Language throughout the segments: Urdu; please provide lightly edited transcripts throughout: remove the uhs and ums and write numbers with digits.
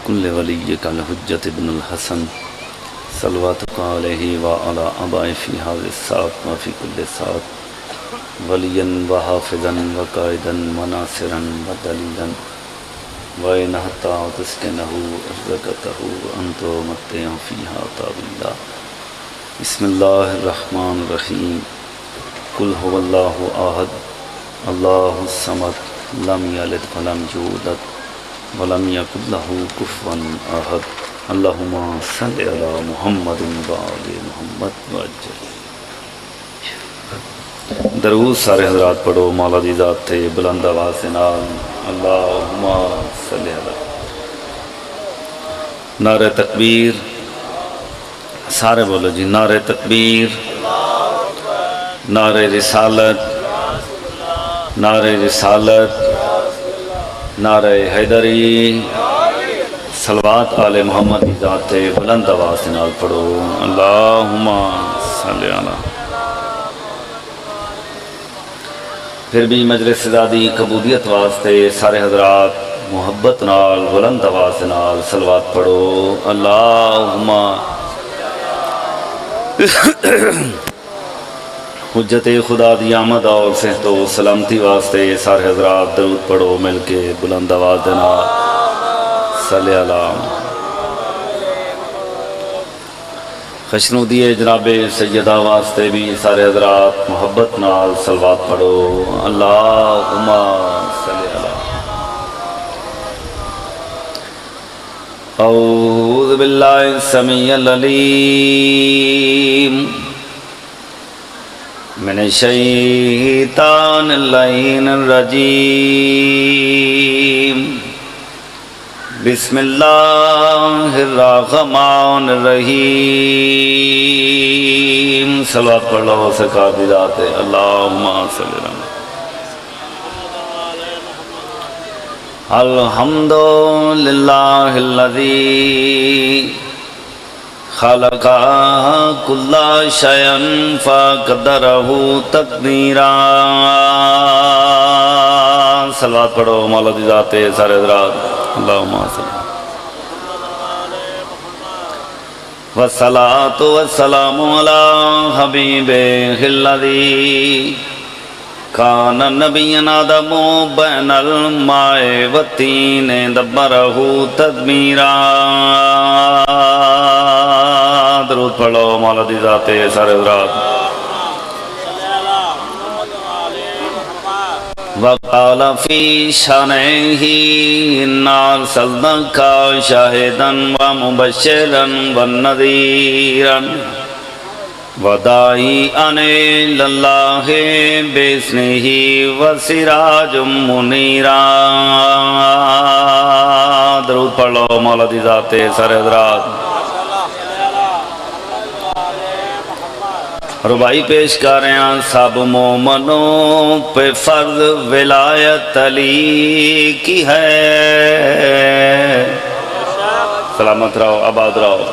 كل وليك الحجة ابن الحسن صلواتك عليه وعلى آبائه في هذه الساعة وفي كل ساعة وليا وحافظا وقائدا وناصرا ودليلا وإن حتى تسكنه أرزقته وأنت متع فيها طويلا. بسم الله الرحمن الرحيم. قل هو الله أحد الله الصمد لم يلد ولم يولد ولم يكن له كفوا أحد. اللهم صل على محمد وآل محمد وعجل. درود سارے حضرات پڑھو مولا دی ذات تے بلند آواز سے نال اللہم صلی علی. نعرہ تکبیر سارے بولو جی. نعرہ تکبیر، نعرہ رسالت، نعرہ رسالت، نعرہ حیدری، صلوات آل محمد دی ذات تے بلند آواز سے نال پڑھو اللہم صلی علی. پھر بھی مجلس زادی قبولیت واسطے سارے حضرات محبت نال بلند آواز نال صلوات پڑھو اللہم. حجت خدا دی آمد اور صحت و سلامتی واسطے سارے حضرات درود پڑھو مل کے بلند آواز نال صلی اللہ. خشنودی جناب سیدہ واسطے بھی سارے حضرات محبت نال صلوات پڑھو اللہم صلی اللہ. اعوذ باللہ السمیع العلیم من الشیطان اللعین الرجیم. بسم اللہ الرحمن الرحیم. صلوات پڑھ لو سرکار دی ذات ہے اللہم صلی اللہ. الحمد للہ الذی خلق کل شیء فقدرہ تقدیرا. صلوات پڑھو مولا دی ذات ہے سارے حضرات اللہم صلی. والصلاة والسلام علی حبیبہ الذی کان نبیًا آدم بین الماء والطین دبرہ تدبیرا. درود پڑھو مولا دی ذات ہے سارے حضرات. وقال فی شانہ انا ارسلناک شاہدا ومبشرا ونذیرا وداعیا الی اللہ باذنہ وسراجا منیرا. درود پڑھ لو مولا دی ذات ہے سارے حضرات. ربائی پیش کر رہے ہیں. سب مومنوں پہ فرض ولایت علی کی ہے. سلامت رہو آباد رہو.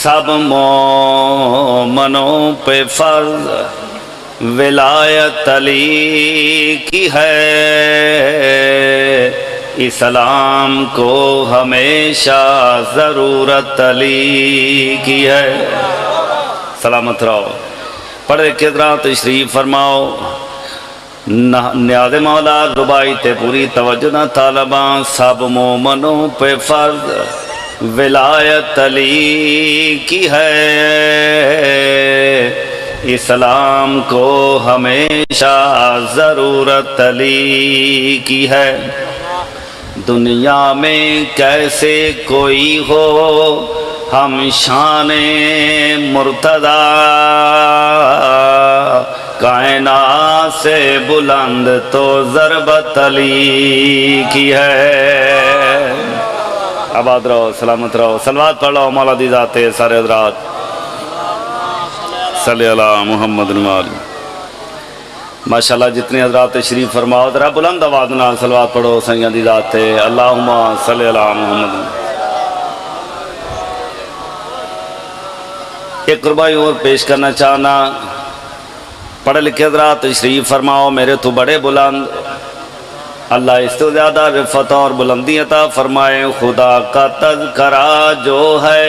سب مومنوں پہ فرض ولایت علی کی ہے. اسلام کو ہمیشہ ضرورت علی کی ہے. سلامت رہو. پڑھے کدرا تشریف فرماؤ. نیاز مولا ربائی تے پوری توجہ نہ طالباں. سب مومنوں پہ فرض ولایت علی کی ہے. اسلام کو ہمیشہ ضرورت علی کی ہے. دنیا میں کیسے کوئی ہو ہم شان مرتضی. کائنات سے بلند تو ضربت علی کی ہے. آباد رہو سلامت رہو. صلوات پڑھ لو مولا دی ذات ہے سارے حضرات. صلی اللہ محمد نوال. ماشاءاللہ جتنے حضرات تشریف فرماؤ ذرا بلند آواز نال صلوات پڑھو سیاں دی ذات ہے اللہم صلی اللہ محمد. ایک قربانی اور پیش کرنا چاہنا. پڑھے لکھے حضرات تشریف فرماؤ. میرے تو بڑے بلند اللہ اس تو زیادہ رفعت اور بلندی عطا فرمائے۔ خدا کا تذکرہ جو ہے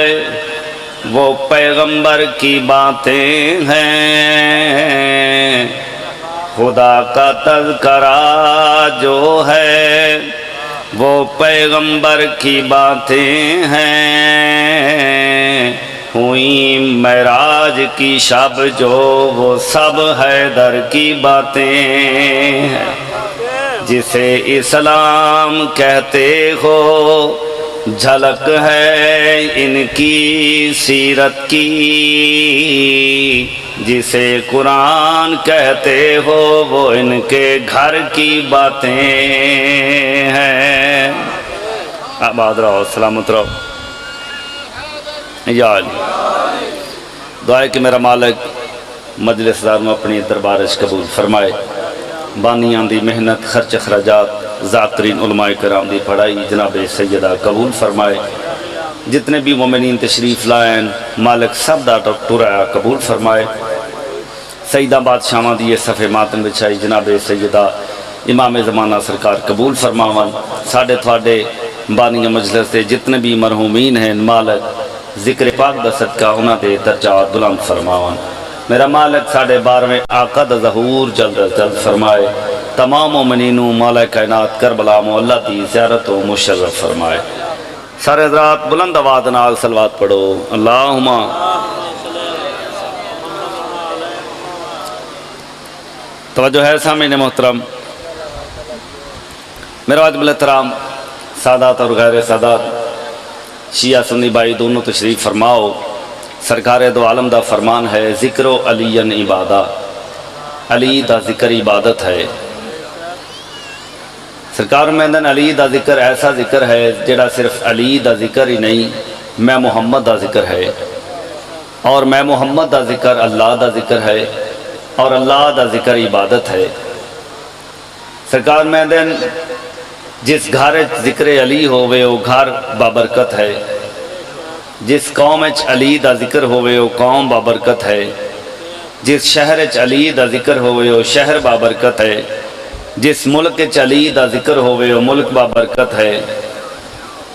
وہ پیغمبر کی باتیں ہیں، خدا کا تذکرہ جو ہے وہ پیغمبر کی باتیں ہیں، ہوئی معراج کی شب جو وہ سب حیدر کی باتیں ہیں، جسے اسلام کہتے ہو جھلک ہے ان کی سیرت کی، جسے قرآن کہتے ہو وہ ان کے گھر کی باتیں ہیں۔ آباد رہو، سلامت رہو یا علی۔ دعا ہے کہ میرا مالک مجلس دار میں اپنی دربارش قبول فرمائے، بانیاں دی محنت خرچ اخراجات ذاکرین علماء کرام دی پڑھائی جناب سیدہ قبول فرمائے، جتنے بھی مومنین تشریف لائن مالک سب دا ٹرایا قبول فرمائے۔ سیدہ بادشاہاں دی صفحے ماتم بچھائی جناب سیدہ امام زمانہ سرکار قبول فرماون، ساڑھے تھوڑے بانی مجلس دے جتنے بھی مرحومین ہیں مالک ذکر پاک دا صدقہ انہاں دے درجات بلند فرماون۔ میرا مالک ساڑھے 12ویں آقا دا ظہور جلد از جلد فرمائے، تمام مومنینوں مولا کائنات کربلا مولا دی زیارت و مشرف فرمائے۔ سارے حضرات بلند آواز نال صلوات پڑھو، اللہم توجہ ہے سامعین محترم۔ میرا واجب الاحترام سادات اور غیر سادات شیعہ سنی بھائی دونوں تشریف فرماؤ۔ سرکار دو عالم دا فرمان ہے، ذکر و علی عبادہ، علی دا ذکر عبادت ہے۔ سرکار میندن علی دا ذکر ایسا ذکر ہے جڑا صرف علی دا ذکر ہی نہیں، میں محمد دا ذکر ہے، اور میں محمد دا ذکر اللہ دا ذکر ہے، اور اللہ دا ذکر عبادت ہے۔ سرکار میندن جس گھر ذکر علی ہوئے وہ گھر بابرکت ہے، جس قوم علی دا ذکر ہوئے وہ قوم بابرکت ہے، جس شہر علی دا ذکر ہوئے وہ شہر بابرکت ہے، جس ملک علی دا ذکر ہوئے وہ ملک بابرکت ہے۔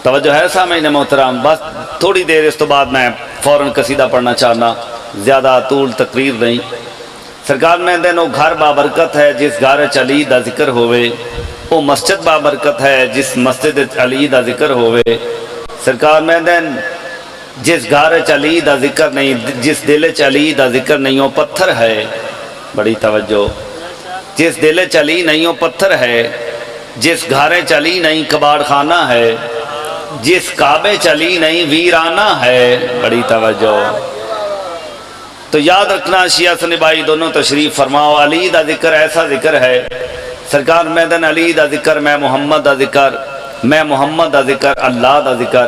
توجہ ہے سامعین محترم، بس تھوڑی دیر اس تو بعد میں فوراً قصیدہ پڑھنا چاہنا، زیادہ طول تقریر نہیں۔ سرکار میں دن وہ گھر بابرکت ہے جس گھر علی دا ذکر ہوئے، وہ مسجد بابرکت ہے جس مسجد علی دا ذکر ہوئے۔ سرکار میں دن جس گھر علی دا ذکر نہیں، جس دل علی دا ذکر نہیں وہ پتھر ہے، بڑی توجہ، جس دل علی نہیں وہ پتھر ہے، جس گھر علی نہیں کباڑ خانہ ہے، جس کعبے علی نہیں ویرانہ ہے، بڑی توجہ۔ تو یاد رکھنا شیعہ سنی بھائی دونوں تشریف فرماؤ، علی دا ذکر ایسا ذکر ہے، سرکار میدن علی دا ذکر، میں محمد دا ذکر، میں محمد دا ذکر، اللہ دا ذکر۔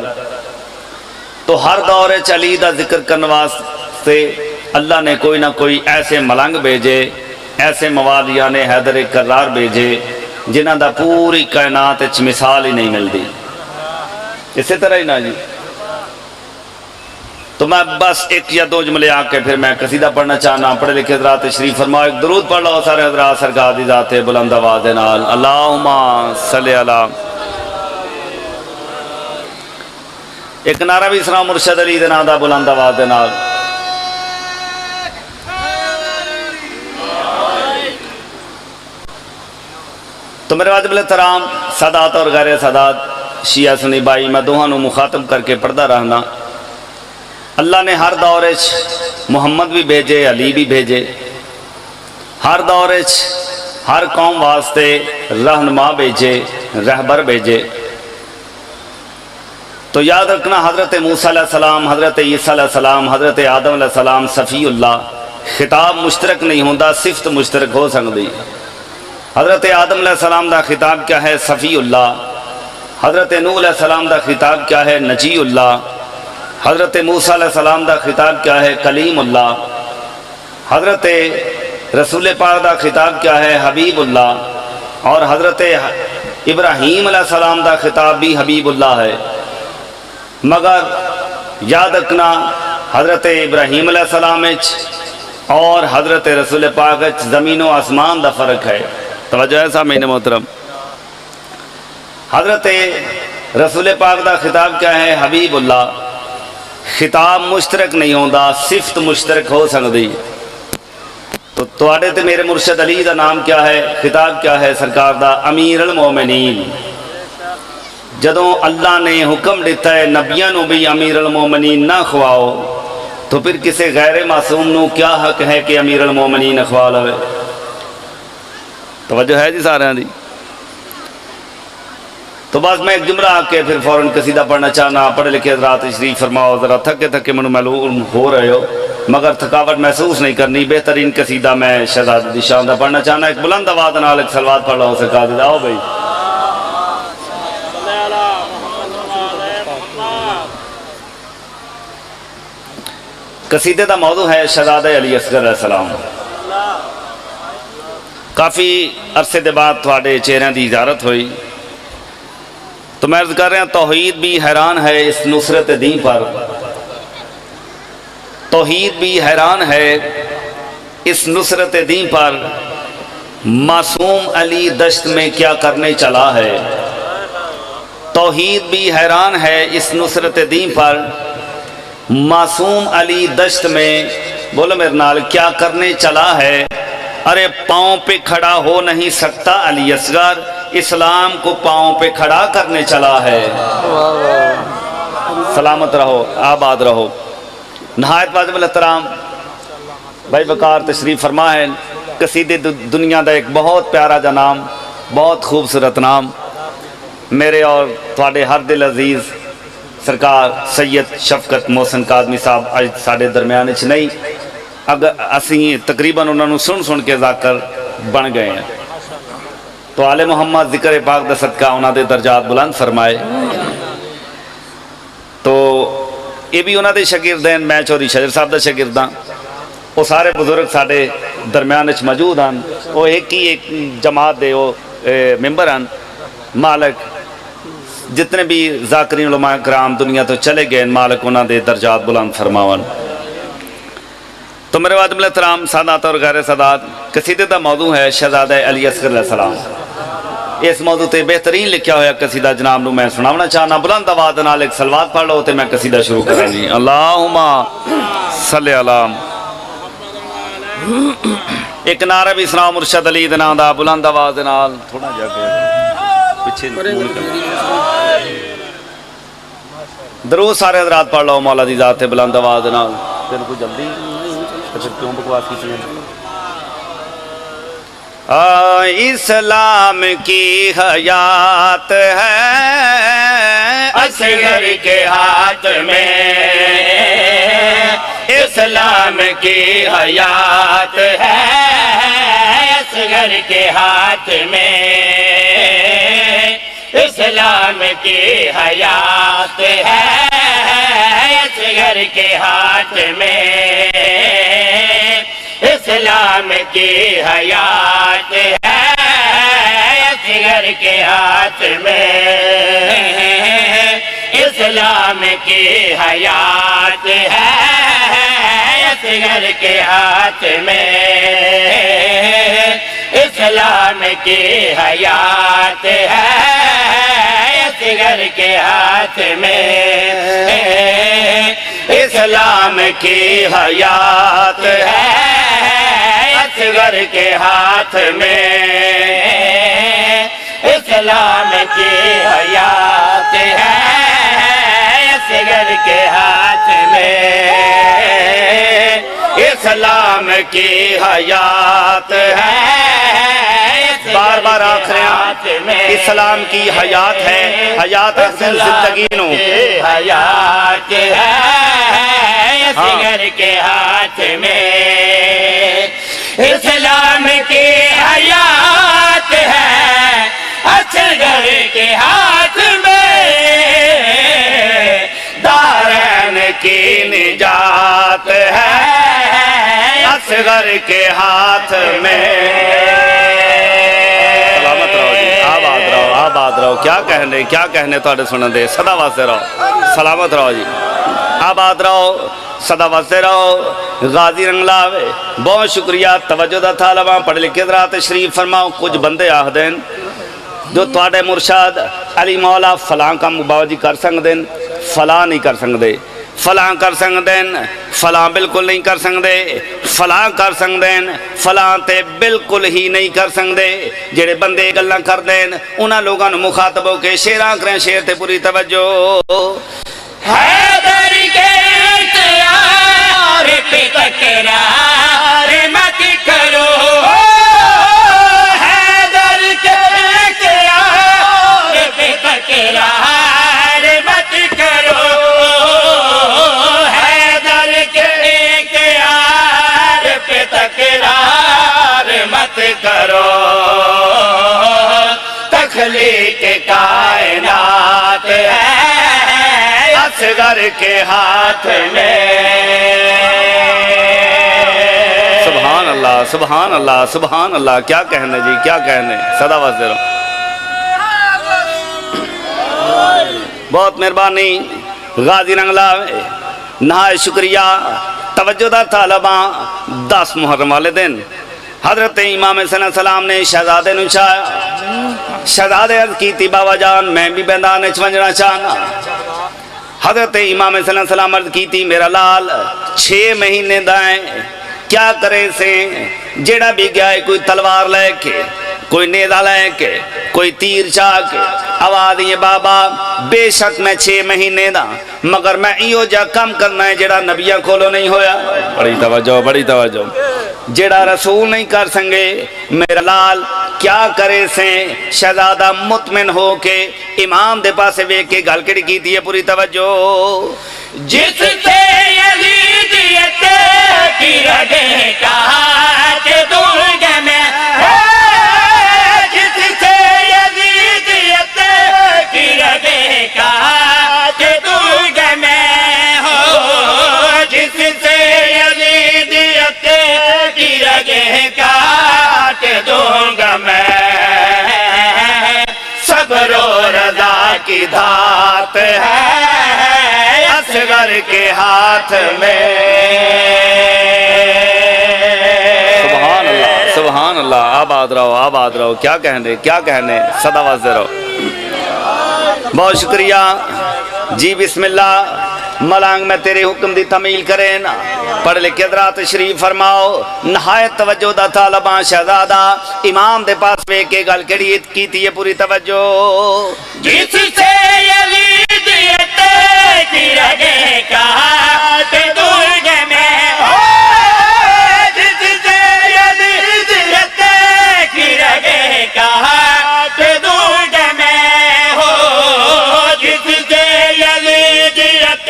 تو ہر دور علی دا ذکر کرنے واسطے اللہ نے کوئی نہ کوئی ایسے ملنگ بھیجے، ایسے موالیان حیدر کرار بھیجے جنہاں دا پوری کائنات مثال ہی نہیں ملتی۔ اسی طرح ہی نا جی، تو میں بس ایک یا دو جملے آ کے پھر میں قصیدہ پڑھنا چاہنا، پڑھے لکھے حضرات تشریف فرماؤ، ایک درود پڑھ لو سارے حضرات سرکار دی ذات بلند آواز نال، اللہم صلی علی۔ ایک نعرہ بھی سنا مرشد علی دے نام دا بلند آواز نال۔ تو میرے واجب الاحترام سادات اور غیر سادات شیعہ سنی بھائی، میں دوہانوں مخاطب کر کے پڑھتا رہنا، اللہ نے ہر دور محمد بھی بھیجے، علی بھی بھیجے، ہر دور ہر قوم واسطے رہنما بھیجے، رہبر بھیجے۔ تو یاد رکھنا حضرت موسیٰ علیہ السلام، حضرت عیسیٰ علیہ السلام، حضرت آدم علیہ السلام صفی اللہ، خطاب مشترک نہیں ہوندہ، صفت مشترک ہو سکتی۔ حضرت آدم علیہ السلام دا خطاب کیا ہے؟ صفی اللہ۔ حضرت نوح علیہ السلام دا خطاب کیا ہے؟ نجی اللہ۔ حضرت موسیٰ علیہ السلام دا خطاب کیا ہے؟ کلیم اللہ۔ حضرت رسول پاک دا خطاب کیا ہے؟ حبیب اللہ۔ اور حضرت ابراہیم علیہ السلام دا خطاب بھی حبیب اللہ ہے۔ مگر یاد رکھنا حضرت ابراہیم علیہ السلام اور حضرت رسول پاک زمین و آسمان دا فرق ہے۔ توجہ ہے سامعین محترم۔ حضرت رسول پاک دا خطاب کیا ہے؟ حبیب اللہ۔ خطاب مشترک نہیں ہوندا، صفت مشترک ہو سکتی۔ تو تواڈے تے میرے مرشد علی دا نام کیا ہے؟ خطاب کیا ہے سرکار دا؟ امیر المومنین۔ جدوں اللہ نے حکم دیتا ہے نبیاں نو بھی امیر المومنین نہ خواؤ، تو پھر کسی غیر معصوم نو کیا حق ہے کہ امیر المومنین اخوا لوے؟ توجہ ہے جی سارے دی؟ تو بس میں ایک جملہ آ کے پھر فوراً قصیدہ پڑھنا چاہنا۔ پڑھے لکھے حضرات تشریف فرماؤ، ذرا تھکے تھکے منو معلوم ہو رہے ہو مگر تھکاوٹ محسوس نہیں کرنی۔ بہترین قصیدہ میں شہزادی دی شان دا پڑھنا چاہنا۔ ایک بلند آواز نال ایک صلوات پڑھ لو سرکار دی۔ آؤ بھائی قصیدے دا موضوع ہے شہزادہ علی اصغر علیہ السلام۔ کافی عرصے دے بعد تھوڑے چہرے دی زیارت ہوئی تو میں عرض کر رہا ہوں توحید بھی حیران ہے اس نصرت دین پر، توحید بھی حیران ہے اس نصرت دین پر، معصوم علی دشت میں کیا کرنے چلا ہے۔ توحید بھی حیران ہے اس نصرت دین پر، معصوم علی دشت میں بولو میرے نال کیا کرنے چلا ہے۔ ارے پاؤں پہ کھڑا ہو نہیں سکتا علی اصغر، اسلام کو پاؤں پہ کھڑا کرنے چلا ہے۔ سلامت رہو، آباد رہو۔ نہایت واجب الاحترام بھائی وقار تشریف فرما ہے۔ قصیدے دنیا دا ایک بہت پیارا جا نام، بہت خوبصورت نام، میرے اور تھوڑے ہر دل عزیز سرکار سید شفقت محسن کاظمی صاحب اج ساڈے درمیان وچ نہیں، اگر اسی تقریباً انہوں نے سن کے ذاکر بن گئے ہیں تو آل محمد ذکر پاک دا صدقہ انہوں دے درجات بلند فرمائے۔ تو یہ بھی انہوں دے شاگرد ہیں، میں چوری شجر صاحب دا شاگرد ہاں، وہ سارے بزرگ ساڈے درمیان وچ موجود ہیں، وہ ایک ہی ایک جماعت دے وہ ممبر ہیں۔ مالک جتنے بھی ذاکرین علماء کرام دنیا تو چلے گئے، مالک انہوں دے درجات بلند فرماون۔ تو میرے واجب الاحترام سادات اور غیر سادات، قصیدے دا موضوع ہے شہزادہ علی اصغر علیہ السلام۔ اس موضوع تے بہترین لکھیا ہوا قصیدہ جناب نو میں سناونا چاہنا۔ بلند آواز نال ایک صلوات پڑھ لو تے میں قصیدہ شروع کراں جی۔ اللہم صلی علی۔ ایک نعرہ بھی سناؤ مرشد علی دے نام دا بلند آواز نال، تھوڑا جا کے پیچھے درود سارے حضرات پڑھ لو مولا دی ذات تے بلند آواز نال۔ تیرے کو جلدی پھر کیوں بکواس کی چیزیں؟ اسلام کی حیات ہے اصغر کے ہاتھ میں، اسلام کی حیات ہے اصغر کے ہاتھ میں، اسلام کی حیات ہے اصغر کے ہاتھ میں، اسلام کی حیات ہے اصغر کے ہاتھ میں، اسلام کی حیات ہے اصغر کے ہاتھ میں، اسلام کی حیات ہے اصغر کے ہاتھ میں، اسلام کی حیات ہے اصغر کے ہاتھ میں، اسلام کی حیات ہے اصغر کے ہاتھ میں، اسلام کی حیات ہے بار بار آخر میں، اسلام کی حیات ہے، حیات اصل زندگی نو حیات ہے اصغر کے ہاتھ میں، اسلام کی حیات ہے اصغر کے ہاتھ میں، دارین کی نجات ہے اصغر کے ہاتھ میں۔ سلامت رہو جی، آباد رہو، آباد رہو، کیا کہنے تھوڑے سنن دے، صدا واسطے رہو، سلامت رہو جی، آباد رہو، صدا واسطے رہو۔ غازی رنگلاوے بہت شکریہ، توجہ دا تھا لواں، پڑھ لکھے ذرا تشریف فرماؤ۔ کچھ بندے آخدین جو تواڈے مرشد علی مولا فلاں کام بابا جی کر سکتے ہیں، فلاں نہیں کر سکتے، فلاں کر سکتے ہیں، فلاں بالکل نہیں کر سکتے، فلاں کر سکتے ہیں، فلاں تے بالکل ہی نہیں کر سکتے۔ جڑے بندے گلاں کردے ہیں انہاں لوگاں نوں مخاطب ہو کے شیراں کریں، شیر تے پوری توجہ۔ حیدر کے اختیار پہ تکرار مت کرو، حیدر کے اختیار پہ تکرار مت کرو، حیدر کے اختیار پہ تکرار مت کرو، تخلیق کائنات ہے اصغر کے ہاتھ میں۔ سبحان اللہ، سبحان اللہ، سبحان اللہ، کیا کہنے جی، کیا کہنے، صدا واسطے رہو۔ بہت مہربانی غازی رنگلا، نہایت شکریہ۔ توجہ دا طالباں، 10 محرم والے دن حضرت امام صلی اللہ علیہ وسلم نے شہزادے نو چاہیا، شہزادے عرض کیتی بابا جان میں بھی میدان وچ ونجنا چاہنا۔ حضرت امام صلی اللہ علیہ وسلم عرض کیتی میرا لال 6 مہینے دائیں کیا کرے سے، جیڑا بھی گیا ہے کوئی تلوار لے کے، کوئی نیزہ لے کے، کوئی تیر چاہ کے، آواز یہ بابا بے شک میں 6 مہینے دا، مگر میں ایو جا کم کرنا ہے جیڑا نبیہ کھولو نہیں ہویا۔ بڑی توجہ، بڑی توجہ، جیڑا رسول نہیں کر سنگے میرا لال کیا کرے سے۔ شہزادہ مطمئن ہو کے امام دے پاسے ویکھ کے گل کڑی کیتی ہے، پوری توجہ۔ جس سے یزیدیت کی رگیں کاٹ دوں گا میں، جس سے یزیدیت کی رگیں کاٹ دوں گا میں، جس سے یزیدیت کی رگیں کاٹ دوں گا میں، صبر و رضا کی دھات ہے اصغر کے ہاتھ میں۔ سبحان اللہ، سبحان اللہ، آباد رہو، آباد رہو، کیا کہنے، کیا کہنے، صدا واسطے رہو۔ بہت شکریہ جی، بسم اللہ۔ ملانگ میں تیرے حکم دی تمیل کریں نا، پڑھ لکھ کے حضرات تشریف فرماؤ۔ نہایت توجہ دا طالباں شہزادہ امام دے پاس وے کے گل کڑی کیتی ہے، پوری توجہ۔ جس سے یزیدیت کی رگیں کاٹ دوں گا میں، جس سے یزیدیت کی رگیں کاٹ دوں گا میں، جس سے یزیدیت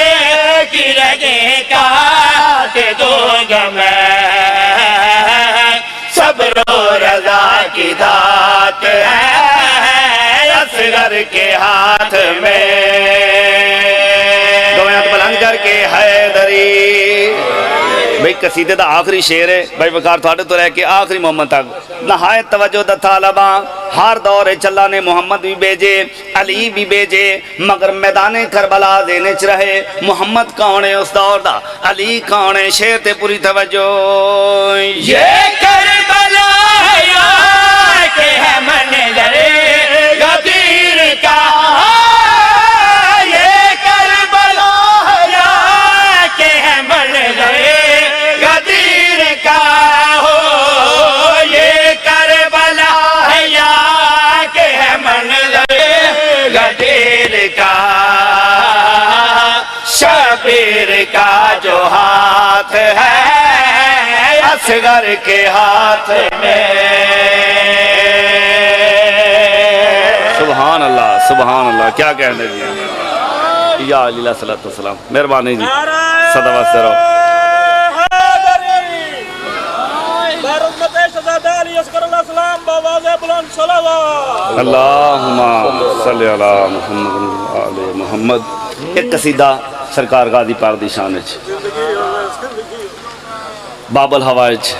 کی رگیں کاٹ دوں گا میں، صبر و رضا کی دھات ہے اصغر کے ہاتھ میں۔ دو ہاتھ بلند کر کے حیدری۔ بھئی قصیدے دا آخری شعر ہے بھائی وقار تھوڑے تو رہ کے آخری محمد تک۔ نہایت توجہ دا طالباں، ہر دور چلا نے محمد بھی بیجے، علی بھی بیجے، مگر میدان کربلا دینے چ رہے۔ محمد کون ہے اس دور دا، علی کون ہے، شعر تے پوری توجہ۔ یہ کربلا کہ ہے منظر غدیر کا، یہ کربلا کہ ہے منظر غدیر کا، یہ کربلا کہ ہے منظر غدیر کا، شبیر کا جو ہاتھ ہے اصغر کے ہاتھ میں۔ سبحان اللہ، سبحان اللہ، کیا کہنے جی، یا علیہ الصلوۃ والسلام، مہربانی جی، صدا واسطے رہو۔ اللہم صلی علی محمد آل محمد۔ ایک قصیدہ سرکار غازی پاک دی شان وچ، باب الحوائج۔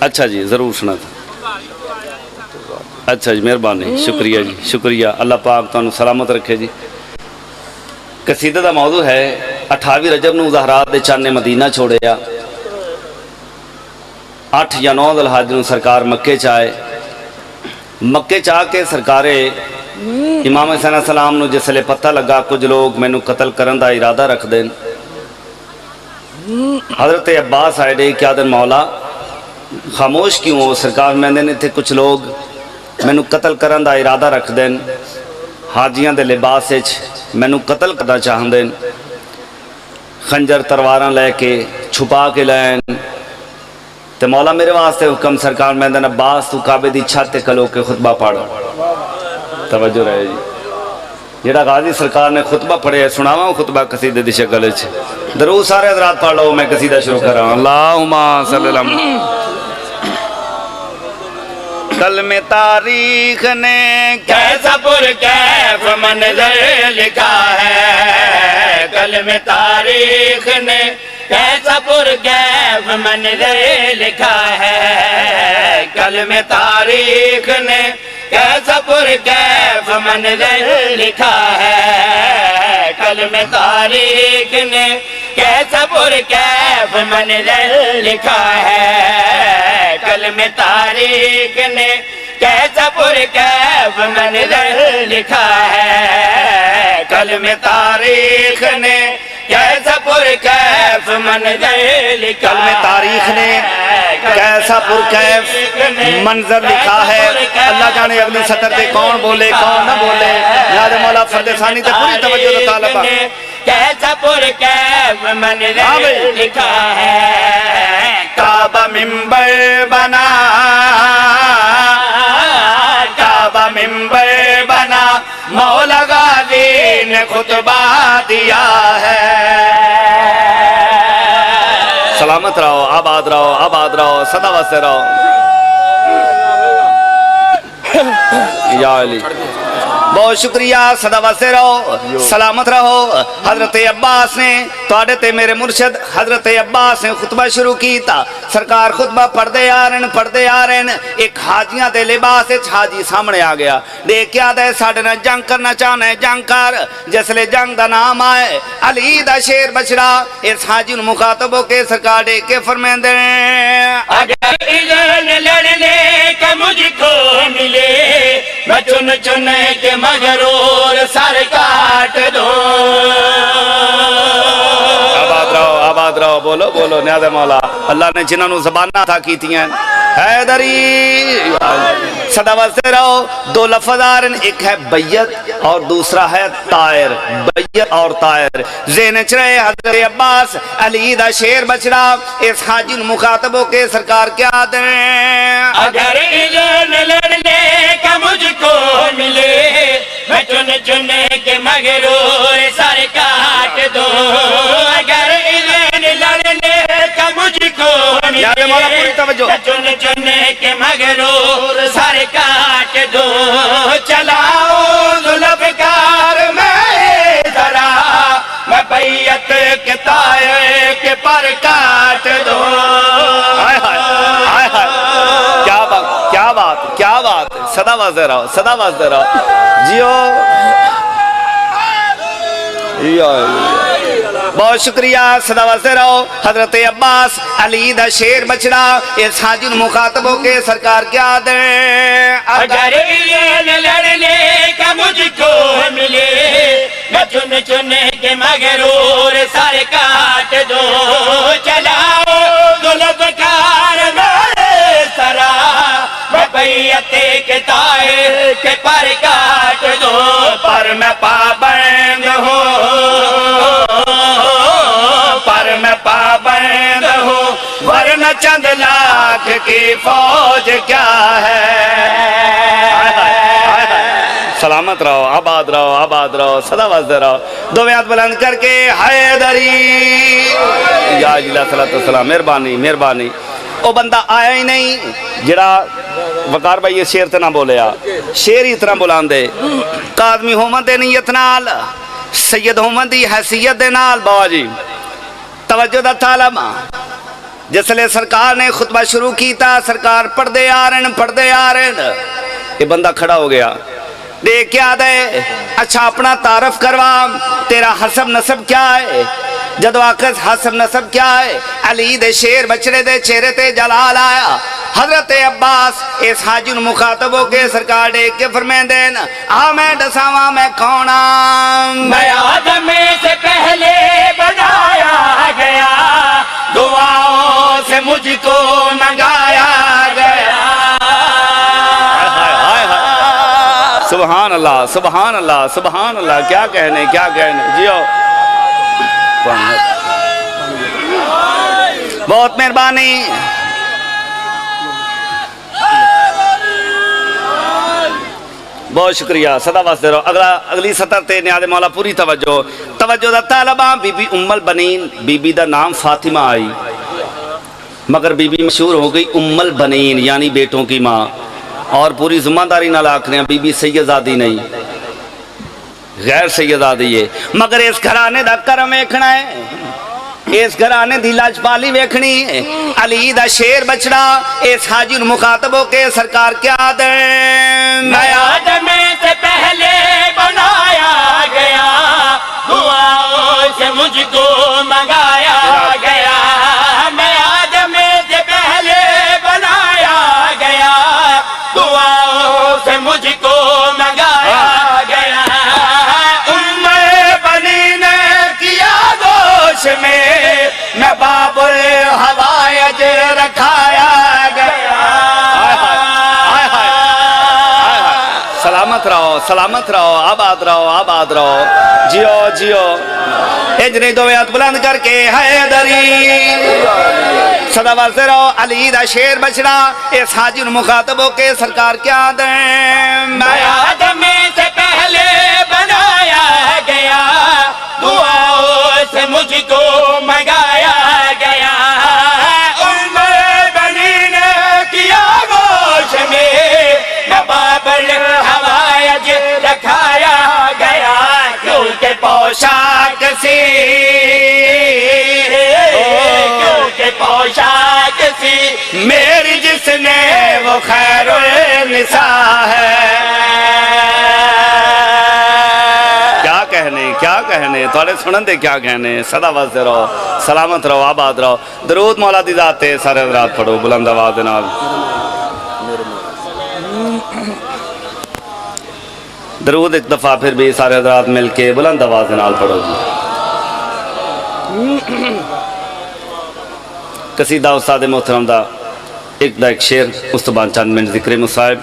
اچھا جی، ضرور سنا تھا۔ اچھا جی، مہربانی، شکریہ جی، شکریہ، اللہ پاک تانوں سلامت رکھے جی۔ قصیدہ دا موضوع ہے 28 رجب نو زہرات دے چانے مدینہ چھوڑیا، 8 یا 9 ذوالحج نو سرکار مکے چائے، مکے چاہ کے سرکار امام حسین علیہ السلام نو جس لے پتہ لگا کچھ لوگ مینوں قتل کرن دا ارادہ رکھ دین، حضرت عباس آئے دے کیا دن مولا خاموش کیوں ہو؟ سرکار میں نے تھے کچھ لوگ مینوں قتل کرن دا ارادہ رکھ دین، حاجیاں دے لباس وچ مینوں قتل کرنا چاہن دین، خنجر تلواراں لے کے چھپا کے لین تے مولا میرے واسطے حکم سرکار میں دن عباس تو کعبے دی چھت تے کھلو کے خطبہ پڑھ۔ توجہ رہے جی، جیڑا غازی سرکار نے خطبہ پڑھے سناواں خطبہ قصیدے دی شکل وچ، درود سارے حضرات پڑھ لو، میں قصیدہ شروع کر رہا ہوں۔ اللہم صلی اللہ علیہ وسلم۔ قلم تاریخ نے کیسا پرکیف منظر لکھا ہے، قلم تاریخ نے کیسا پرکیف منظر لکھا ہے، قلم تاریخ نے کیسا پرکیف منظر لکھا ہے، قلم تاریخ نے کیسا پرکیف منظر لکھا ہے، قلم تاریخ نے کیسا پرکیف منظر لکھا ہے، قلم تاریخ نے کیسا پرکیف منظر لکھا ہے، قلم تاریخ نے کیسا پرکیف منظر لکھا ہے۔ اللہ جانے اگلی سطر تے کون بولے کون نہ بولے، یاد مولا فرد ثانی تے پوری توجہ دا طالبہ، کیسا پرکیف منظر لکھا ہے، کعبہ منبر بنا، کعبہ منبر بنا، مولا غازی نے خطبہ دیا ہے۔ سلامت رہو، آباد رہو، آباد رہو، صدا واسطے رہو یا علی، بہت شکریہ، صدا واسطے رہو، سلامت رہو۔ حضرت عباس نے توڑے تے میرے مرشد حضرت عباس نے خطبہ شروع کی تا، سرکار خطبہ پڑھ دے آ رہے ہیں، ایک حاجیاں دے لباس ایک حاجی سامنے آ گیا، دیکھ کیا دے ساڑھے نہ جنگ کرنا چاہنا ہے، جنگ کر، جس لے جنگ دا نام آئے علی دا شیر بچڑا، اس حاجی ان مخاطبوں کے سرکار دیکھ کے فرمائیں دے اگر اذن لڑنے کا مجھ کو ملے، میں چن چن کے مغرور سر کاٹ دو۔ آباد رہو، بولو بولو نیاز مولا، اللہ نے جنہوں نے زبانہ تھا کیتی ہیں، حیدری صدا واسطے رہو۔ دو لفظ آ رہے ہیں، ایک ہے بیعت اور دوسرا ہے طائر، بیعت اور طائر، ذہن چ رہے حضرت عباس علی دا شیر بچڑا، اس حاجی مخاطبوں کے سرکار کیا دیں اگر اذن لڑنے کا مجھ کو ملے، میں چن چن کے مغرور سر کاٹ دو، اگر اذن لڑنے کا مجھ کو ملے، میں چن چن کے مغرور سر کاٹ دو، چلاؤ ذوالفقار میں ذرا، میں بیعت کے طائر کے پر کاٹ دو۔ کیا بات کیا بات، صدا واسطے رہو، صدا واسطے رہو جیو، بہت شکریہ، صدا واسطے رہو۔ حضرت عباس علی دا شیر بچڑا، اس حاجی مخاطبوں کے سرکار کیا دیں اگر یہ لڑنے کا مجھ کو ملے، میں چن چن کے مغرور سر کاٹ دو، چلاؤ ذوالفقار میرے سرا، میں بیعت کے طائر کے پر کاٹ دو، پر میں پابند ہوں، پر میں پابند ہوں، ورنہ چند لاکھ کی فوج کیا ہے۔ سلامت رہو، آباد رہو، آباد رہو، صدا واسطے رہو، دو ہاتھ بلند کر کے حیدری یا علیہ السلام، مہربانی مہربانی۔ وہ بندہ آیا ہی نہیں جڑا وقار بھائی یہ شیر تے نہ بولیا، شیر اتنا بلان دے، قادمی ہومن دے نیت نال، سید ہومن دی حیثیت دے نال، بابا جی توجہ دا طالب، جس لئے سرکار نے خطبہ شروع کیتا، سرکار پڑھ دے آ رہے ہیں، یہ بندہ کھڑا ہو گیا، دیکھ کیا دے، اچھا اپنا تعارف کروا، تیرا حسب نسب کیا ہے؟ جدو آکس حسب نسب کیا ہے؟ علی دے شیر بچڑے دے چہرے تے جلال آیا، حضرت عباس اس حاجی نو مخاطب ہو کے سرکار دیکھ کے فرمیندے نا آ میں دساواں میں کون ہاں میں آدم سے پہلے بنایا گیا دعاؤں سے مجھ کو نگایا گیا سبحان اللہ سبحان اللہ سبحان اللہ کیا کہنے جیو بہت مہربانی بہت شکریہ صدا واسطے رہو اگلی سطر تے نیاز مولا پوری توجہ دا طالباں بی بی ام البنین بی بی دا نام فاطمہ آئی مگر بی بی مشہور ہو گئی ام البنین یعنی بیٹوں کی ماں اور پوری ذمہ داری نہ لاکھنے بی بی سیدزادی نہیں غیر سیدزادی ہے مگر اس گھرانے دا کرم ویکھنا ہے اس گھرانے دی لاجپالی ویکھنی ہے علی دا شیر بچڑا اس حاجی نو مخاطب ہو کے سرکار کیا دے میں آدم سے پہلے بنایا گیا دعاؤں سے مجھ کو منگایا گیا میں آدم سے پہلے بنایا گیا دعاؤں سے مجھ کو منگایا گیا ام بنی نے کیا گوش میں باب الحوائج رکھایا گیا سلامت رہو آباد رہو جیو اجنی دو ہاتھ بلند کر کے حیدری صدا واسطے رہو علی دا شیر بچڑا اس حاجی نو مخاطب ہو کے سرکار کیا دیں میں آدم سے پہلے بنایا گیا دعاؤں سے مجھ کو منگایا گیا ام بنی نے کیا گوش میں باب الحوائج رکھایا گیا کیونکہ پوشاک سی میری جس نے وہ خیر النساء ہے کیا کہنے توڑے سنن دے کیا کہنے صدا واسطے رہو سلامت رہو آباد رہو درود مولا دی ذات تے سارے حضرات پڑھو بلند آواز نال درود ایک دفعہ پھر بھی سارے حضرات مل کے بلند آواز نال پڑھو قصیدہ استاد محترم دا ایک شیر استبان چند من ذکر مصائب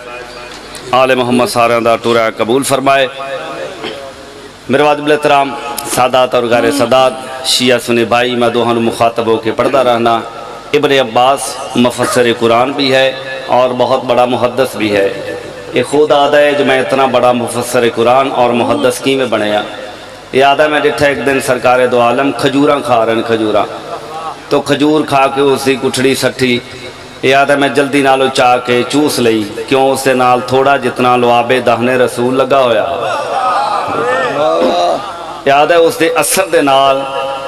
آل محمد سارے دا ٹورا قبول فرمائے میرے واجب الاحترام سادات اور غیر سادات شیعہ سنے بھائی میں دوہن مخاطب ہو کے پڑھتا رہنا ابن عباس مفسر قرآن بھی ہے اور بہت بڑا محدث بھی ہے یہ خود آدھا ہے جو میں اتنا بڑا مفسر قرآن اور محدث کی میں بنیا یہ آدھا میں ڈٹھا ایک دن سرکار دو عالم کھجوراں کھا رہے ہیں کھجوراں تو کھجور کھا کے اسی کٹھڑی سٹھی یاد ہے میں جلدی نالو چاہ کے چوس لئی کیوں اس سے نال تھوڑا جتنا لوابے دہنے رسول لگا ہویا یاد ہے اس دے اثر دے نال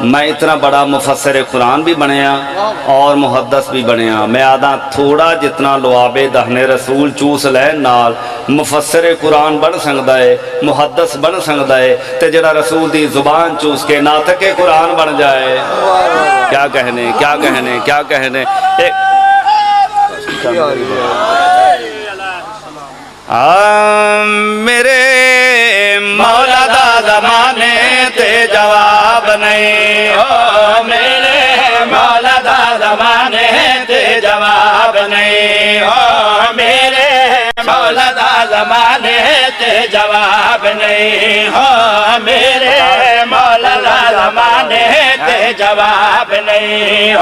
میں اتنا بڑا مفسر قرآن بھی بنیا اور محدث بھی بنیا میں آدھا تھوڑا جتنا لوابے دہنے رسول چوس لے نال مفسر قرآن بن سکتا ہے محدث بن سکتا ہے تے جڑا رسول دی زبان چوس کے ناطق قرآن بن جائے کیا کہنے میرے مولا دا زمانے تے جواب نہیں میرے مولا دا زمانے تے جواب نہیں میرے مولا دا زمانے تے جواب نہیں میرے مولا دا زمانے تے جواب نہیں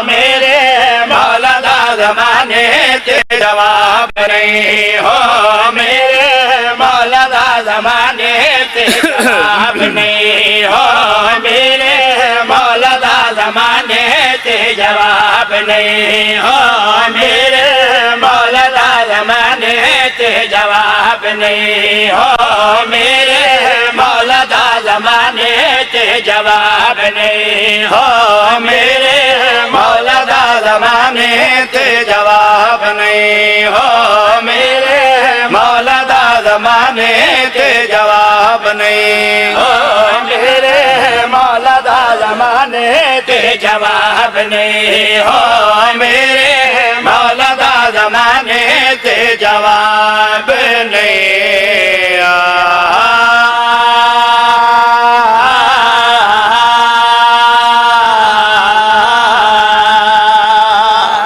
میرے مولا دا زمانے تے جواب نہیں میرے مولا دا زمانے تے جواب نہیں میرے مولا دا زمانے تے جواب نہیں میرے مولا دا زمانے تے جواب نہیں میرے مولا دا زمانے تے جواب نہیں میرے مولا دا زمانے تے جواب نہیں میرے مولا دا زمانے تے جواب نہیں میرے مولا دا زمانے تے جواب نہیں میرے مولا دا جواب نہیں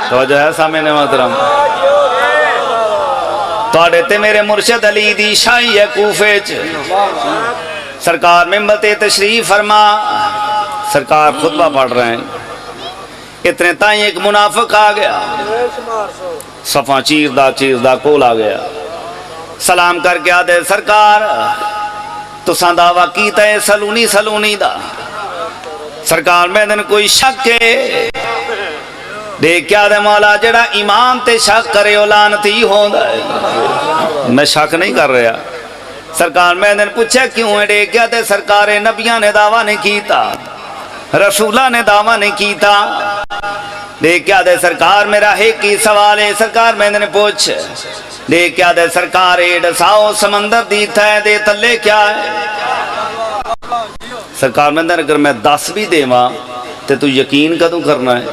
توجہ ہے سامنے محترم توڑے تے میرے مرشد علی دی شاہی ہے کوفے چ سرکار ممبر تے تشریف فرما سرکار خطبہ پڑھ رہے ہیں اتنے تائیں ایک منافق آ گیا صفا چیردہ کول آ گیا سلام کر کے آدھے سرکار تساں دعویٰ کیتا ہے سلونی دا سرکار میں دن کوئی شک ہے دیکھ کیا دے مولا جڑا ایمان تے شک کرے لعنتی ہوندا ہے میں شک نہیں کر رہا سرکار میں نے پوچھا کیوں ہے دیکھ کیا تے سرکار نبیان نے دعویٰ نہیں کیتا رسولہ نے دعویٰ نہیں کیتا دیکھ کیا دے سرکار میرا ایک کی سوال ہے سرکار میں نے پوچھ دیکھ کیا دے سرکار ڈساؤ سمندر دیتا ہے دے تلے کیا ہے سرکار میں نے اگر میں 10 بھی دے ماں تو یقین کدوں کرنا ہے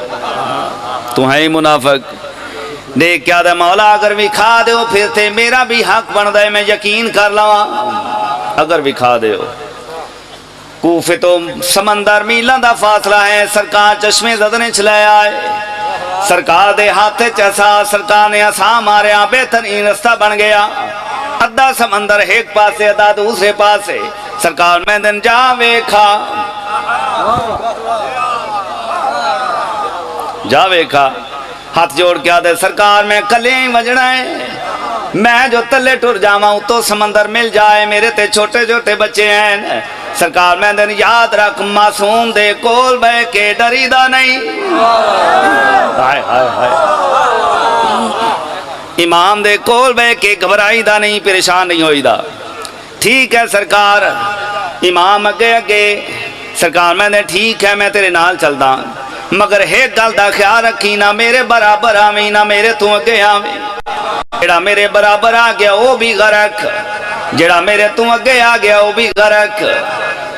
تو ہے ہی منافق دیکھ کیا دے مولا اگر بھی کھا دے ہو پھر تے میرا بھی حق بن دے میں یقین کر لوا اگر بھی کھا دے ہو کوفے تو سمندر میلان دا فاصلہ ہے سرکار چشمے زدنے چلائے آئے سرکار دے ہاتھے چسا سرکار نے آسان مارے بہترین رستہ بن گیا ادھا سمندر ایک پاسے ادھا دوسرے پاسے سرکار میں دن جا ویکھا ہاتھ جوڑ کے آدھے سرکار میں کلے ہی وجڑا ہے میں جو تلے ٹر جاواں تو سمندر مل جائے میرے تے چھوٹے چھوٹے بچے ہیں سرکار میں دن یاد رکھ معصوم دے کول بے کے ڈری دا نہیں ہائے ہائے ہائے امام دے کول بے کے گھبرائی دا نہیں پریشان نہیں ہوئی دا ٹھیک ہے سرکار امام اگے سرکار میں نے ٹھیک ہے میں تیرے نال چل دا مگر ایک گل دا خیال رکھی نہ میرے برابر آویں نہ میرے تو اگے آویں جڑا میرے برابر آ گیا وہ بھی غرق جڑا میرے تو اگے آ گیا وہ بھی غرق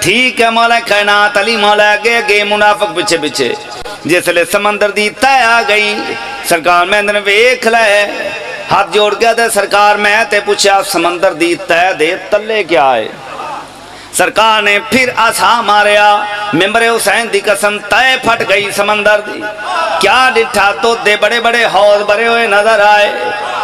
ٹھیک ہے مولا کائنات علی مولا اگے منافق پیچھے پیچھے جس لئے سمندر دی تے آ گئی سرکار میں نے ویکھ لے ہاتھ جوڑ گیا دے سرکار میں تے پوچھا سمندر دی تے دے تلے کیا ہے سرکار نے پھر آسا ماریا ممبر حسین دی قسم تے پھٹ گئی سمندر دی کیا ڈٹھا تو دے بڑے بڑے حوض بھرے ہوئے نظر آئے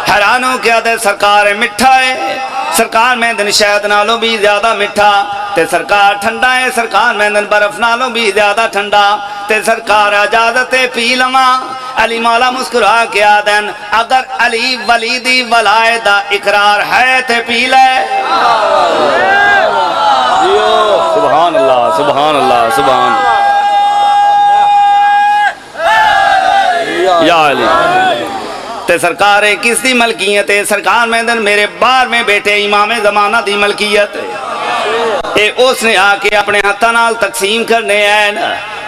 حیرانوں کیا دے سرکار مٹھا ہے سرکار میں دن شہد نالوں بھی زیادہ مٹھا تے سرکار ٹھنڈا ہے سرکار میں دن برف نالوں بھی زیادہ ٹھنڈا تے سرکار اجازت پی لواں علی مولا مسکرا کے آدن اگر علی ولی دی ولایت دا اقرار ہے تے پی لے سبحان اللہ سبحان اللہ سبحان یا علی تے سرکار کس دی ملکیت ہے سرکار میں دن میرے بار میں بیٹھے امام زمانہ دی ملکیت ہے اے اس نے آ کے اپنے ہاتھاں نال تقسیم کرنے ہیں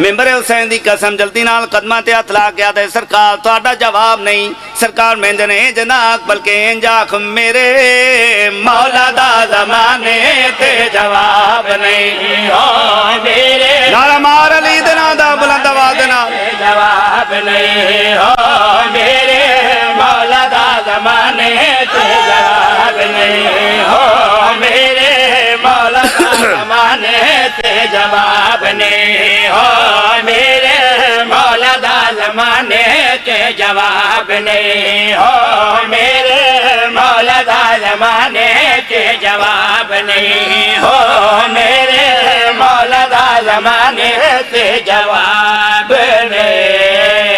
ممبر حسین دی قسم جلدی نال قدمہ تے ہاتھ لا کے آدھے سرکار تہاڈا جواب نہیں سرکار میں دن جناک بلکہ انجاک میرے مولا دا زمانے تے جواب نہیں ہو میرے نعرہ مار علی دنا دا بلند آواز دنا جواب نہیں ہو میرے مولا دا زمانے تے جواب نہیں ہو میرے مولا دا زمانے تے جواب نہیں ہو میرے مولا دا زمانے تے جواب نہیں ہو میرے مولا دا زمانے تے جواب نہیں ہو میرے مولا دا زمانے تے جواب نہیں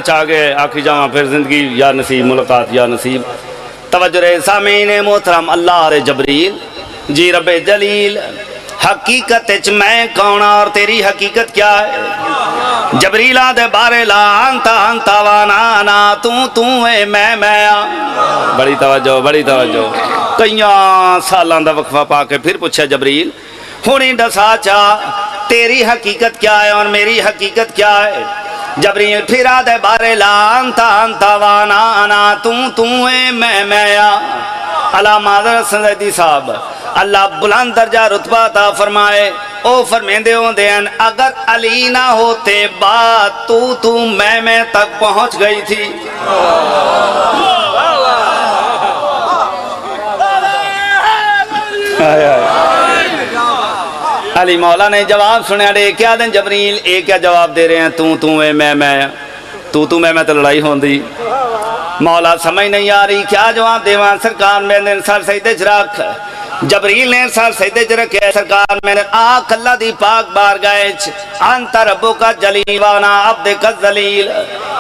چاہ گئے آخری جامعہ پھر زندگی یا نصیب ملاقات یا نصیب توجہ رہے سامعین محترم اللہ رے جبریل جی رب جلیل حقیقت میں کون اور تیری حقیقت کیا ہے جبریل آدھے بارے لا انتا وانا تو اے میں بڑی توجہ کئیاں سالان دا وقفہ پا کے پھر پوچھا جبریل ہونی ڈسا چاہ تیری حقیقت کیا ہے اور میری حقیقت کیا ہے جبریل پھر آدھے بارے لا انتا وانا تو اے میں علامہ حضرت سندی صاحب اللہ بلند درجہ رتبہ عطا فرمائے او فرمیندے ہوندے ہیں اگر علی نہ ہوتے بات تو میں تک پہنچ گئی تھی علی مولا نے جواب سنیا دے کیا دیں جبریل ایک کیا جواب دے رہے ہیں تو میں تو لڑائی ہوندی مولا سمجھ نہیں آ رہی کیا جواب دیوان سرکار میں نے سر سجدے چ رکھ جبریل نے سر سجدے چ رکھے سرکار میں نے آنکھ اللہ دی پاک بارگاہ چ انت ربک جلیل وانا عبدک الذلیل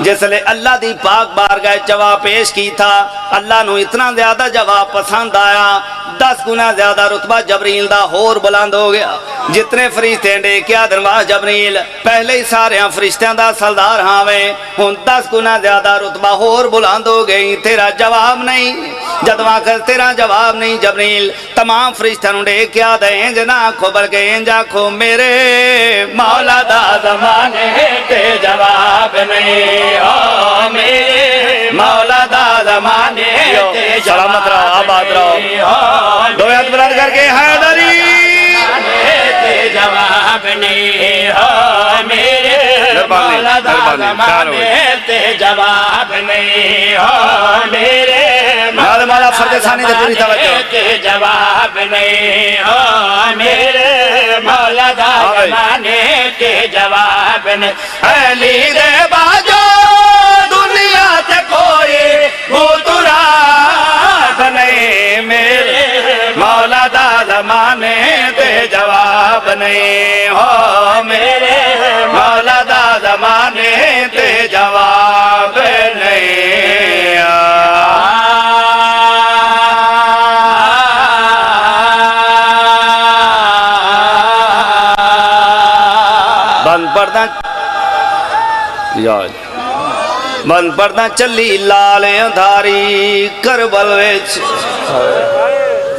جس لئے اللہ دی پاک بارگاہ جواب پیش کی تھا اللہ نو اتنا زیادہ جواب پسند آیا 10 گنا زیادہ رتبہ جبریل دا ہور بلند ہو گیا جتنے فرشتے نے کیا درواہ جبریل پہلے ہی سارے فرشتیاں دا سردار ہاویں ہن 10 گنا زیادہ رتبہ ہور بلند ہو گئی تیرا جواب نہیں جدواں کر تیرا جواب نہیں جبریل تمام فرشتوں نے کیا دیں جنا کھو بلکہ انجا کھو میرے مولا دا زمانے تے جواب نہیں ہو میرے مولا دا زمانے تے سلامت رہو آباد رہو دو ہاتھ بلند کر کے حیدری تے جواب نہیں ہو میرے مولا دا زمانے تے جواب نہیں ہو میرے مولا فرد ثانی دے پوری توجہ تے جواب نہیں ہو میرے مولا دا زمانے تے جواب نہیں علی دے باجو دنیا تے کوئی بھوترات نہیں میرے مولا دا زمانے تے جواب نہیں ہو میرے مولا دا زمانے تے جواب نہیں بند پردہ یاد بند پردہ چلی لال اندھاری کربل وچ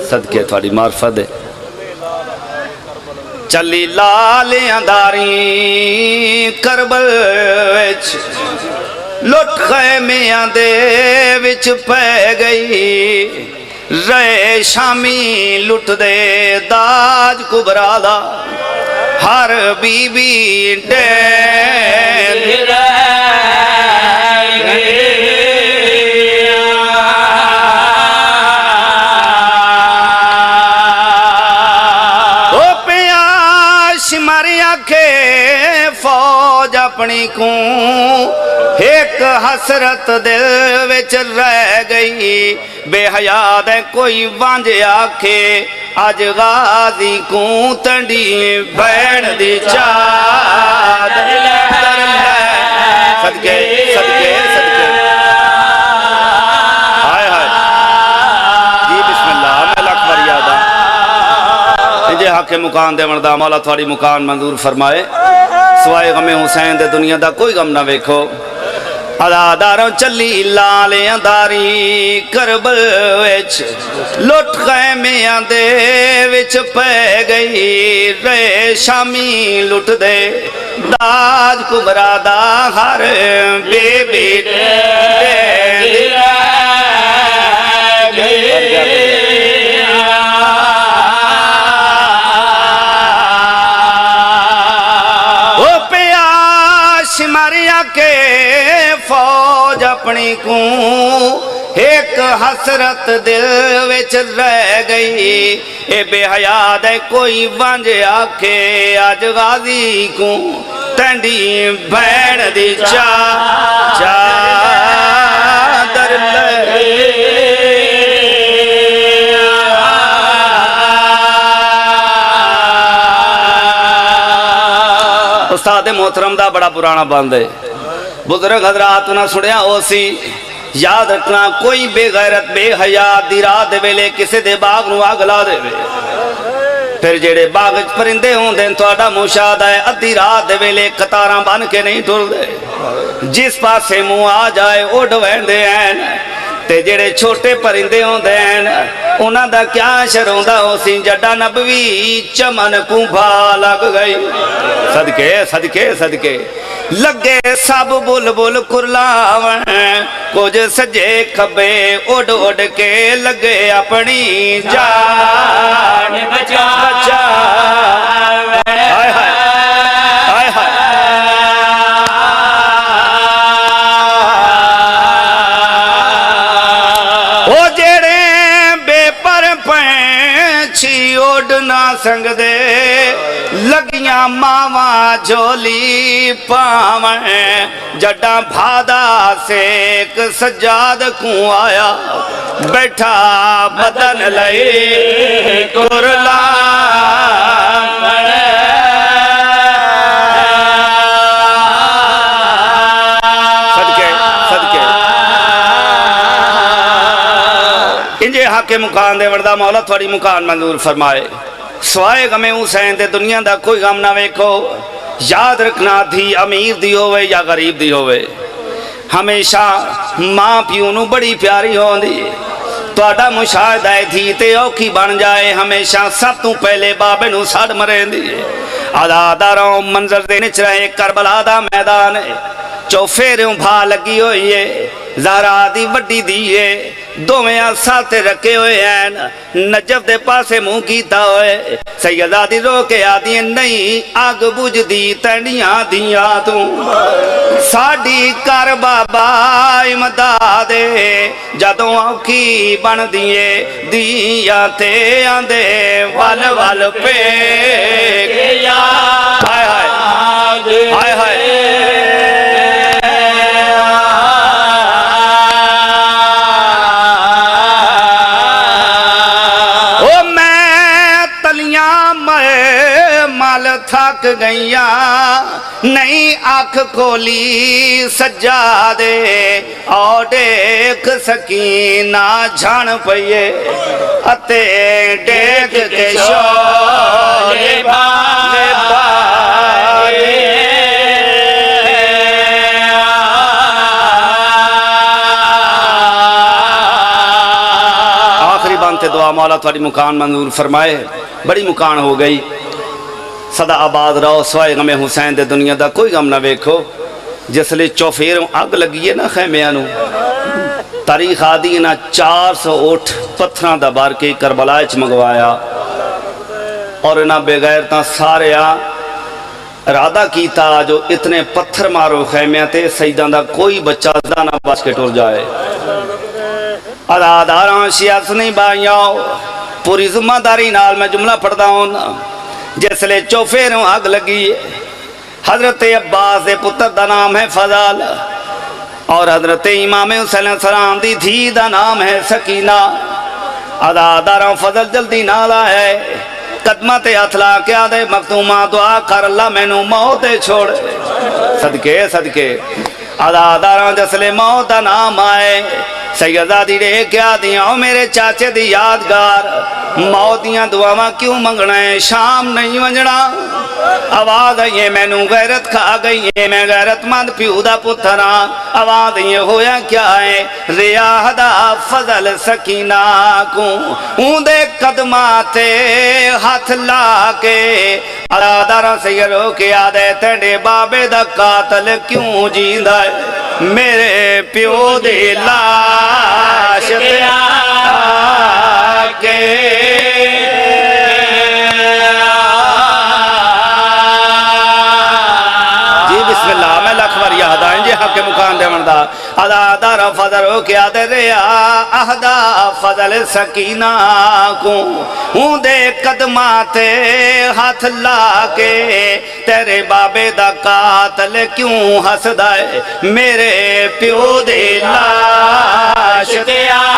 صدقے تھوڑی معرفت ہے چلی لال اندھاری کربل وچ لٹ خیمیاں دے وچ پہ گئی رے شامی لٹ دے داج کبرا دا ہر بی بی ڈین او پیاش ماریا کے فوج اپنی کو ایک حسرت دل وچ رہ گئی بے حیات ہے کوئی وانج آکھے آج غازی کو تنڈی بین دی چادر صدقے صدقے صدقے ہائے ہائے جی بسم اللہ میں اکبر یادا جے حق مکان دے وردہ مولا تھوڑی مکان منظور فرمائے سوائے غم حسین دے دنیا دا کوئی غم نہ ویکھو اداداروں چلی لال انداری کربل وچ لٹ خیمیاں دے وچ پہ گئی رے شامی لٹ دے داج کبرا دا ہر بی بی ماریا کے فوج اپنی کو ایک حسرت دل وچ رہ گئی اے بے حیات ہے کوئی وانج آکھے آج غازی کو تینڈی بین دی چادر لگی استاد محترم دا بڑا پرانا بند ہے بزرگ حضرات نہ سنیا ہو سی یاد رکھنا کوئی بے غیرت بے حیات دی رات دے ویلے کسے دے باغ نو آگ لا دے وے پھر جیڑے باغ پرندے ہوں دیں توڑا مشاہدہ ہے ادھی رات دے ویلے قطاراں بن کے نہیں ٹر دے جس پاسے منہ آ جائے اڈ وین دے ہیں تے جڑے چھوٹے پرندے ہوندے ہیں انہاں دا کیا شروندا ہو سی جڈا نبوی چمن کو بھا لگ گئی صدقے صدقے صدقے لگے سب بلبل کرلاون کچھ سجے کھبے اڑ اڑ کے لگے اپنی جان بچا ہائے ہائے ہائے ہائے او جڑے بے پر پینچھی اڑ نہ سنگ دے لگیاں ماواں جھولی پاویں جڈاں بھادا سیک سجاد کو آیا بیٹھا بدن لئی کرلا صدقے صدقے انجے حق مکان دے وردہ مولا تھوڑی مکان منظور فرمائے سوائے غم حسین دے دنیا دا کوئی غم نہ ویکھو یاد رکھنا دھی امیر دی ہوئے یا غریب دی ہوئے ہمیشہ ماں پیو نو بڑی پیاری ہوندی تہاڈا مشاہدہ ہے دھی تے اوکھی بن جائے ہمیشہ سب تو پہلے بابے نو سڑ مرندی عزاداراں منظر دے نچ رہے کربلا دا میدان ہے چوفیروں بھا لگی ہوئی ہے زہرا دی وڈی دیئے دومیاں ساتھ رکھے ہوئے ہیں نجف دے پاسے منہ کیتا ہوئے سیدہ دی رو کے آدھی نہیں آگ بجھ دی تینیاں دیاں تو ساڑی کر بابا امدادے جدوں آنکھی بن دیئے دیاں تے آندے وال وال پہ ہائے ہائے ہائے ہائے تھک گئیاں نہیں آنکھ کھولی سجادے اور دیکھ سکینہ جھان پئیے اتے دیکھ کے شولے بارے آخری بانتے دعا مولا تھوڑی مکان منظور فرمائے بڑی مکان ہو گئی صدا آباد رہو سوائے غم حسین دے دنیا دا کوئی غم نہ ویکھو جس لئے چوفیروں آگ لگی ہے نا خیمیانوں تاریخ آدھی نا 400 اٹھ پتھران دا بار کے کربلا اچ مگوایا اور انہاں بے غیرتاں سارے ارادہ کیتا جو اتنے پتھر مارو خیمیاں تے سیدان دا کوئی بچہ زدہ نہ بچ کے ٹور جائے عزاداراں شیعہ بائیاں پوری ذمہ داری نال میں جملہ پڑھتا ہوں جس لئے چوفیروں آگ لگی حضرت عباس دے پتر دا نام ہے فضال اور حضرت امام حسین علیہ السلام دی دھی دا نام ہے سکینہ عزاداراں فضل جلدی نالا ہے قدمت اطلاع کیا دے مختومہ دعا کر اللہ میں نو موت چھوڑ صدقے صدقے عزاداراں جس لئے موت دا نام آئے سیدہ دی رے کیا دیاں میرے چاچے دی یادگار موت دیاں دعاواں کیوں منگنا ہے شام نہیں ونجنا آواز یہ میں نو غیرت کھا گئی ہے میں غیرت مند پیو دا پتھراں آواز یہ ہویا کیا ہے ریاح دا فضل سکینہ کو اون دے قدماتے ہاتھ لا کے عزاداراں سے یہ رو کے آدھے تینڈے بابے دا قاتل کیوں جیندہ ہے میرے پیو دے لاش تے آکے جی بسم اللہ میں لکھ ور یاد آئیں جی حق مکان دے مندہ عزادار فضل ہو کے آدھے ریا اہدا فضل سکینہ کو ہوں دے قدماتے ہاتھ لا کے تیرے بابے دا قاتل کیوں ہسدائے میرے پیو دے لاش تے آگے